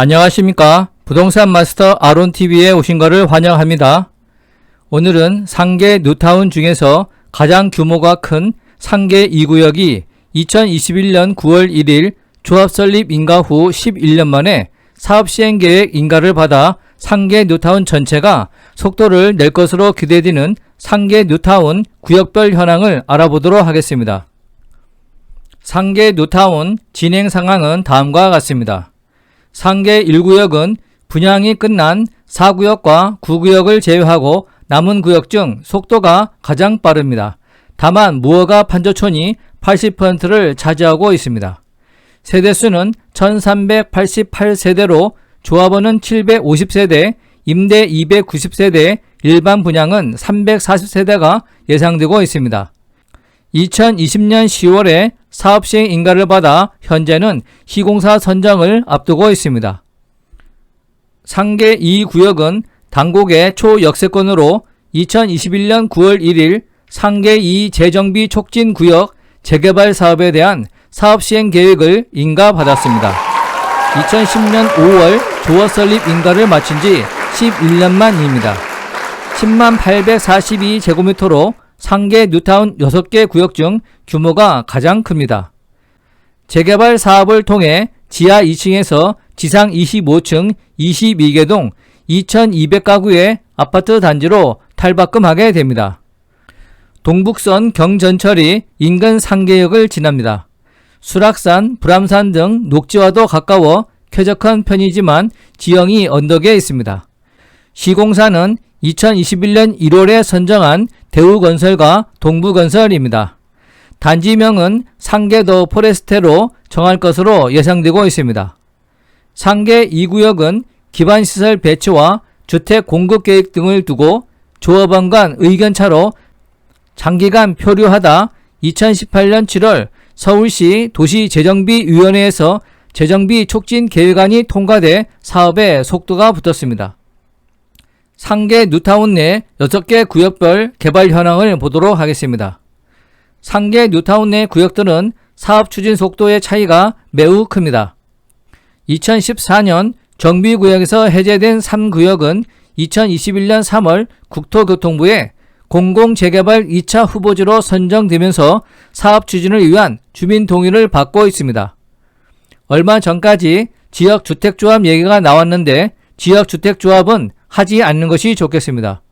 안녕하십니까. 부동산 마스터 아론TV에 오신 것을 환영합니다. 오늘은 상계 뉴타운 중에서 가장 규모가 큰 상계 2구역이 2021년 9월 1일 조합 설립 인가 후 11년 만에 사업 시행 계획 인가를 받아 상계 뉴타운 전체가 속도를 낼 것으로 기대되는 상계 뉴타운 구역별 현황을 알아보도록 하겠습니다. 상계 뉴타운 진행 상황은 다음과 같습니다. 상계 1구역은 분양이 끝난 4구역과 9구역을 제외하고 남은 구역 중 속도가 가장 빠릅니다. 다만 무허가 판조촌이 80%를 차지하고 있습니다. 세대수는 1388세대로 조합원은 750세대, 임대 290세대, 일반 분양은 340세대가 예상되고 있습니다. 2020년 10월에 사업시행 인가를 받아 현재는 시공사 선정을 앞두고 있습니다. 상계 2구역은 당곡의 초역세권으로 2021년 9월 1일 상계 2 재정비 촉진 구역 재개발 사업에 대한 사업시행 계획을 인가받았습니다. 2010년 5월 조합 설립 인가를 마친 지 11년 만입니다. 10만 842제곱미터로 상계 뉴타운 6개 구역 중 규모가 가장 큽니다. 재개발 사업을 통해 지하 2층에서 지상 25층 22개동 2200가구의 아파트 단지로 탈바꿈하게 됩니다. 동북선 경전철이 인근 상계역을 지납니다. 수락산, 불암산 등 녹지와도 가까워 쾌적한 편이지만 지형이 언덕에 있습니다. 시공사는 2021년 1월에 선정한 대우건설과 동부건설입니다. 단지명은 상계 더 포레스테로 정할 것으로 예상되고 있습니다. 상계 2구역은 기반시설 배치와 주택 공급계획 등을 두고 조합원 간 의견차로 장기간 표류하다 2018년 7월 서울시 도시재정비위원회에서 재정비 촉진 계획안이 통과돼 사업에 속도가 붙었습니다. 상계 뉴타운 내 6개 구역별 개발 현황을 보도록 하겠습니다. 상계 뉴타운 내 구역들은 사업 추진 속도의 차이가 매우 큽니다. 2014년 정비구역에서 해제된 3구역은 2021년 3월 국토교통부에 공공재개발 2차 후보지로 선정되면서 사업 추진을 위한 주민 동의를 받고 있습니다. 얼마 전까지 지역주택조합 얘기가 나왔는데 지역주택조합은 하지 않는 것이 좋겠습니다.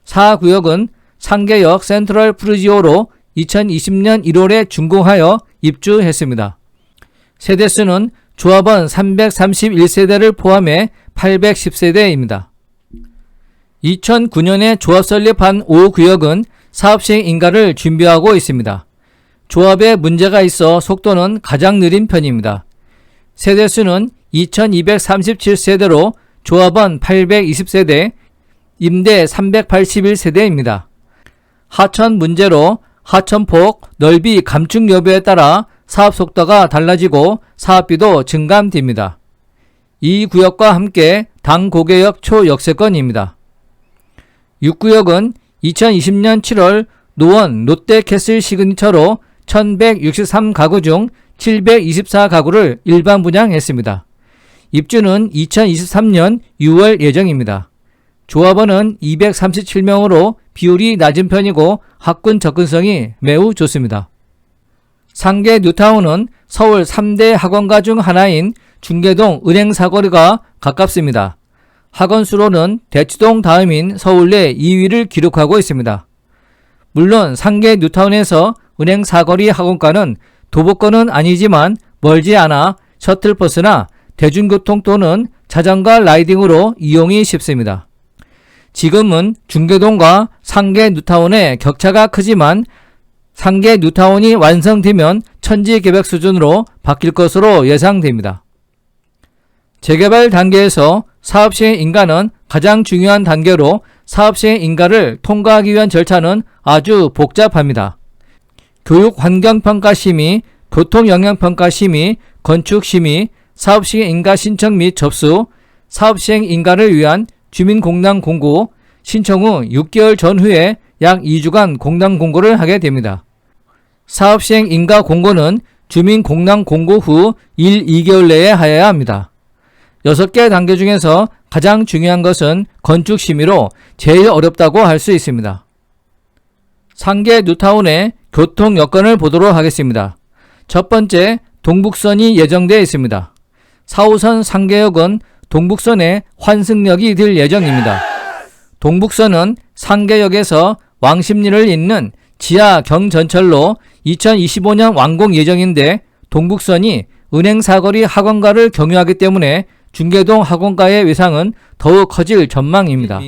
4구역은 상계역 센트럴 푸르지오로 2020년 1월에 준공하여 입주했습니다. 세대수는 조합원 331세대를 포함해 810세대입니다. 2009년에 조합 설립한 5구역은 사업시행 인가를 준비하고 있습니다. 조합에 문제가 있어 속도는 가장 느린 편입니다. 세대수는 2237세대로 조합원 820세대, 임대 381세대입니다. 하천 문제로 하천폭, 넓이 감축 여부에 따라 사업 속도가 달라지고 사업비도 증감됩니다. 이 구역과 함께 당고개역 초역세권입니다. 6구역은 2020년 7월 노원 롯데캐슬 시그니처로 1163가구 중 724가구를 일반 분양했습니다. 입주는 2023년 6월 예정입니다. 조합원은 237명으로 비율이 낮은 편이고 학군 접근성이 매우 좋습니다. 상계 뉴타운은 서울 3대 학원가 중 하나인 중계동 은행사거리가 가깝습니다. 학원수로는 대치동 다음인 서울내 2위를 기록하고 있습니다. 물론 상계 뉴타운에서 은행사거리 학원가는 도보권은 아니지만 멀지 않아 셔틀버스나 대중교통 또는 자전거 라이딩으로 이용이 쉽습니다. 지금은 중계동과 상계 뉴타운의 격차가 크지만 상계 뉴타운이 완성되면 천지계획 수준으로 바뀔 것으로 예상됩니다. 재개발 단계에서 사업시행 인가는 가장 중요한 단계로 사업시행 인가를 통과하기 위한 절차는 아주 복잡합니다. 교육환경평가심의, 교통영향평가심의, 건축심의, 사업시행 인가 신청 및 접수, 사업시행 인가를 위한 주민공단 공고, 신청 후 6개월 전후에 약 2주간 공단 공고를 하게 됩니다. 사업시행 인가 공고는 주민공단 공고 후 1, 2개월 내에 하여야 합니다. 6개 단계 중에서 가장 중요한 것은 건축 심의로 제일 어렵다고 할 수 있습니다. 상계 뉴타운의 교통 여건을 보도록 하겠습니다. 첫 번째, 동북선이 예정되어 있습니다. 4호선 상계역은 동북선에 환승역이 될 예정입니다. 동북선은 상계역에서 왕십리를 잇는 지하 경전철로 2025년 완공 예정인데, 동북선이 은행사거리 학원가를 경유하기 때문에 중계동 학원가의 위상은 더욱 커질 전망입니다.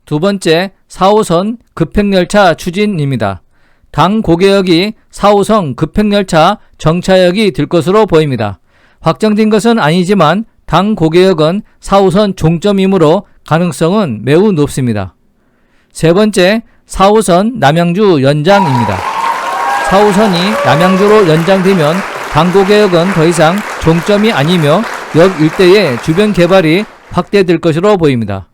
두 번째, 4호선 급행열차 추진입니다. 당 고개역이 4호선 급행열차 정차역이 될 것으로 보입니다. 확정된 것은 아니지만 당 고개역은 4호선 종점이므로 가능성은 매우 높습니다. 세 번째, 4호선 남양주 연장입니다. 4호선이 남양주로 연장되면 당고개역은 더 이상 종점이 아니며 역 일대의 주변 개발이 확대될 것으로 보입니다.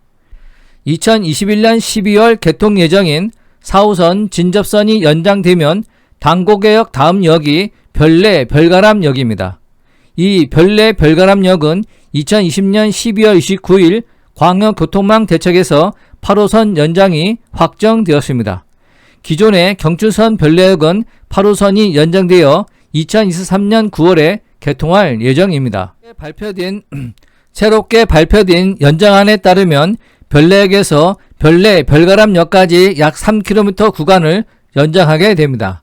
2021년 12월 개통 예정인 4호선 진접선이 연장되면 당고개역 다음 역이 별내 별가람역입니다. 이 별내 별가람역은 2020년 12월 29일 광역교통망 대책에서 8호선 연장이 확정되었습니다. 기존의 경춘선 별내역은 8호선이 연장되어 2023년 9월에 개통할 예정입니다. 새롭게 발표된 연장안에 따르면 별내역에서 별내 별가람역까지 약 3km 구간을 연장하게 됩니다.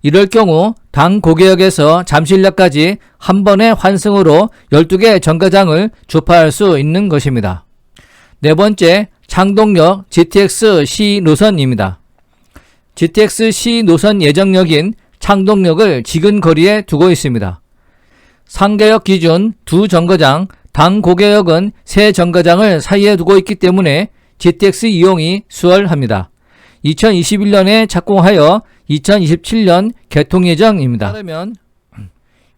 이럴 경우 당 고개역에서 잠실역까지 한 번의 환승으로 12개 정거장을 주파할 수 있는 것입니다. 네 번째, 창동역 GTX-C 노선입니다. GTX-C 노선 예정역인 창동역을 지근 거리에 두고 있습니다. 상계역 기준 두 정거장, 당 고개역은 세 정거장을 사이에 두고 있기 때문에 GTX 이용이 수월합니다. 2021년에 착공하여 2027년 개통 예정입니다.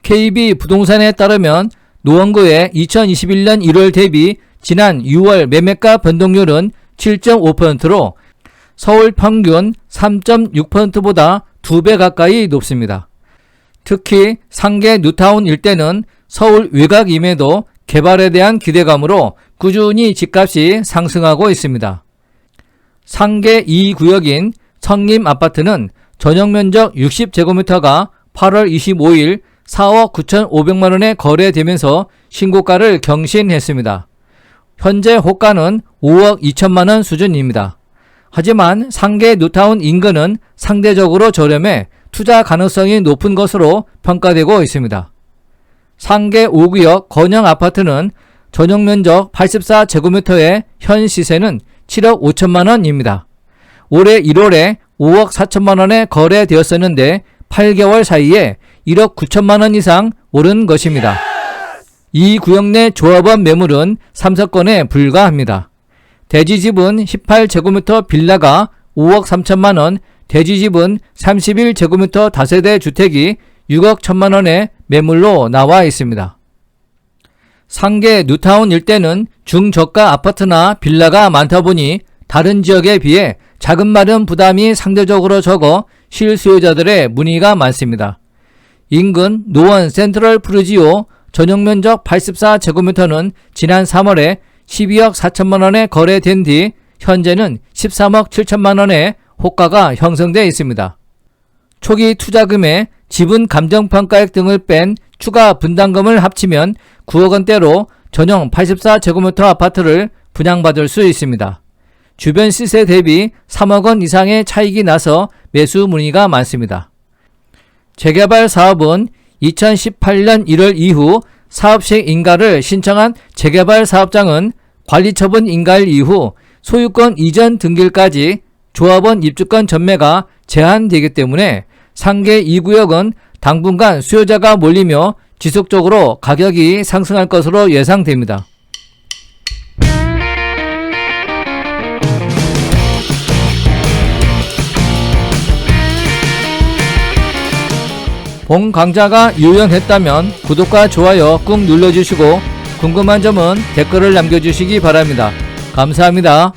KB 부동산에 따르면 노원구의 2021년 1월 대비 지난 6월 매매가 변동률은 7.5%로 서울 평균 3.6%보다 2배 가까이 높습니다. 특히 상계 뉴타운 일대는 서울 외곽임에도 개발에 대한 기대감으로 꾸준히 집값이 상승하고 있습니다. 상계 2구역인 성림아파트는 전용면적 60제곱미터가 8월 25일 4억 9,500만원에 거래되면서 신고가를 경신했습니다. 현재 호가는 5억 2천만원 수준입니다. 하지만 상계 뉴타운 인근은 상대적으로 저렴해 투자 가능성이 높은 것으로 평가되고 있습니다. 상계 5구역 건영아파트는 전용면적 84제곱미터의 현 시세는 7억 5천만원입니다. 올해 1월에 5억 4천만원에 거래되었었는데 8개월 사이에 1억 9천만원 이상 오른 것입니다. 이 구역 내 조합원 매물은 3서건에 불과합니다. 대지집은 18제곱미터 빌라가 5억 3천만원, 대지집은 31제곱미터 다세대 주택이 6억 1천만원의 매물로 나와 있습니다. 상계 뉴타운 일대는 중저가 아파트나 빌라가 많다 보니 다른 지역에 비해 자금 마련 부담이 상대적으로 적어 실수요자들의 문의가 많습니다. 인근 노원 센트럴 푸르지오 전용면적 84제곱미터는 지난 3월에 12억 4천만원에 거래된 뒤 현재는 13억 7천만원의 호가가 형성되어 있습니다. 초기 투자금에 지분 감정평가액 등을 뺀 추가 분담금을 합치면 9억원대로 전용 84제곱미터 아파트를 분양받을 수 있습니다. 주변 시세 대비 3억원 이상의 차익이 나서 매수 문의가 많습니다. 재개발 사업은 2018년 1월 이후 사업식 인가를 신청한 재개발 사업장은 관리처분 인가일 이후 소유권 이전 등기일까지 조합원 입주권 전매가 제한되기 때문에 상계 2구역은 당분간 수요자가 몰리며 지속적으로 가격이 상승할 것으로 예상됩니다. 본 강좌가 유용했다면 구독과 좋아요 꾹 눌러주시고 궁금한 점은 댓글을 남겨주시기 바랍니다. 감사합니다.